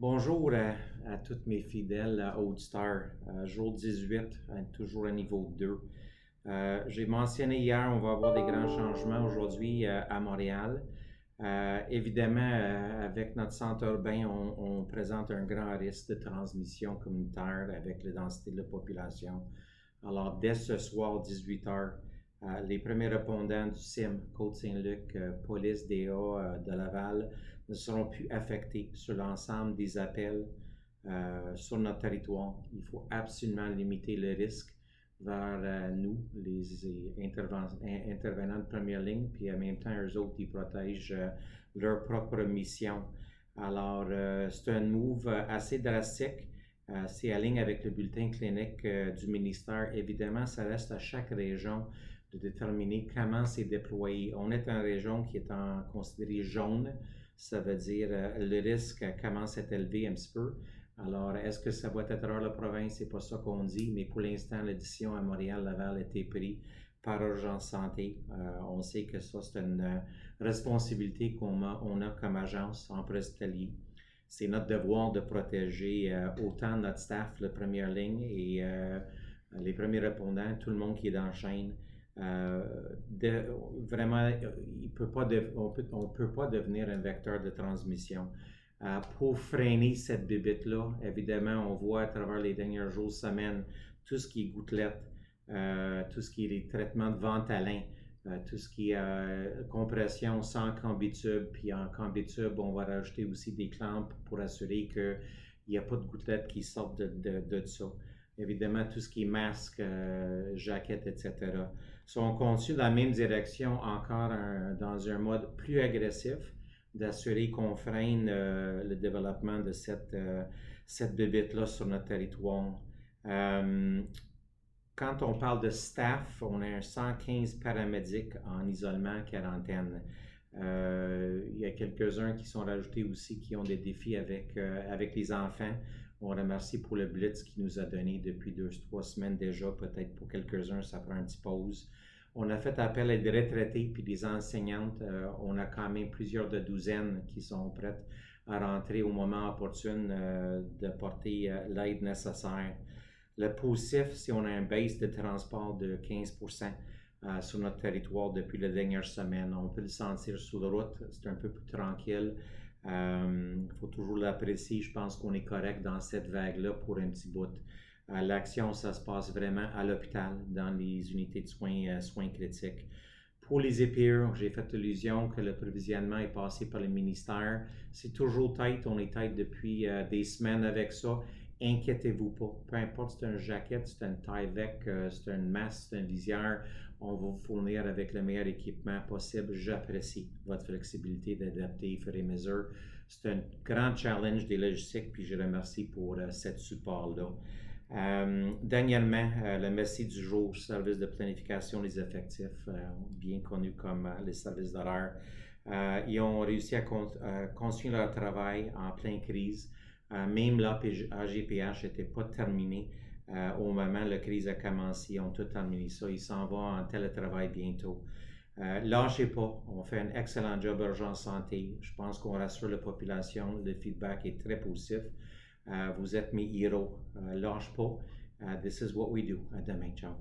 Bonjour à tous mes fidèles auditeurs. Jour 18, toujours à niveau 2. J'ai mentionné hier, on va avoir des grands changements aujourd'hui à Montréal. Évidemment, avec notre centre urbain, on présente un grand risque de transmission communautaire avec la densité de la population. Alors, dès ce soir, 18 heures, les premiers répondants du CIM, Côte-Saint-Luc, police DA de Laval, ne seront plus affectés sur l'ensemble des appels sur notre territoire. Il faut absolument limiter le risque vers nous, les intervenants de première ligne, puis en même temps, eux autres, ils protègent leur propre mission. Alors, c'est un move assez drastique. C'est en ligne avec le bulletin clinique du ministère. Évidemment, ça reste à chaque région de déterminer comment c'est déployé. On est en région qui est considérée jaune. Ça veut dire le risque commence à être élevé un petit peu. Alors, est-ce que ça va être hors la province? C'est pas ça qu'on dit, mais pour l'instant, l'édition à Montréal-Laval a été prise par Urgence Santé. On sait que ça, c'est une responsabilité qu'on a comme agence en hospitalier. C'est notre devoir de protéger autant notre staff, la première ligne, et les premiers répondants, tout le monde qui est dans la chaîne. Vraiment, on peut pas devenir un vecteur de transmission. Pour freiner cette bébête-là, évidemment, on voit à travers les derniers jours, semaines, tout ce qui est gouttelettes, tout ce qui est les traitements de ventalin, tout ce qui est compression sans cambitube, puis en cambitube, on va rajouter aussi des clampes pour assurer qu'il n'y a pas de gouttelettes qui sortent de ça. Évidemment, tout ce qui est masque, jaquette, etc. sont conçus dans la même direction, encore dans un mode plus agressif, d'assurer qu'on freine le développement de cette bébête-là sur notre territoire. Quand on parle de staff, on a 115 paramédics en isolement, quarantaine. Il y a quelques-uns qui sont rajoutés aussi qui ont des défis avec les enfants. On remercie pour le blitz qu'il nous a donné depuis 2-3 semaines déjà. Peut-être pour quelques-uns, ça prend une petite pause. On a fait appel à des retraités puis des enseignantes. On a quand même plusieurs de douzaines qui sont prêtes à rentrer au moment opportun de porter l'aide nécessaire. Le positif, c'est qu'on a un base de transport de 15% sur notre territoire depuis la dernière semaine. On peut le sentir sur la route, c'est un peu plus tranquille. Il faut toujours l'apprécier. Je pense qu'on est correct dans cette vague-là pour un petit bout. L'action, ça se passe vraiment à l'hôpital, dans les unités de soins critiques. Pour les épires, j'ai fait allusion que le provisionnement est passé par le ministère. C'est toujours tête, on est tête depuis des semaines avec ça. Inquiétez-vous pas. Peu importe si c'est une jaquette, c'est une Tyvek, c'est une masque, c'est une visière, on va vous fournir avec le meilleur équipement possible. J'apprécie votre flexibilité d'adapter, faire les mesures. C'est un grand challenge des logistiques, puis je remercie pour cet support-là. Dernièrement, le messie du jour, service de planification des effectifs, bien connu comme les services d'horaire. Ils ont réussi à continuer leur travail en pleine crise. Même l'AGPH n'était pas terminé au moment où la crise a commencé. Ils ont tout terminé ça. Ils s'en vont en télétravail bientôt. Lâchez pas. On fait un excellent job Urgence Santé. Je pense qu'on rassure la population. Le feedback est très positif. Vous êtes mes héros. Lâche pas. This is what we do. À demain. Ciao.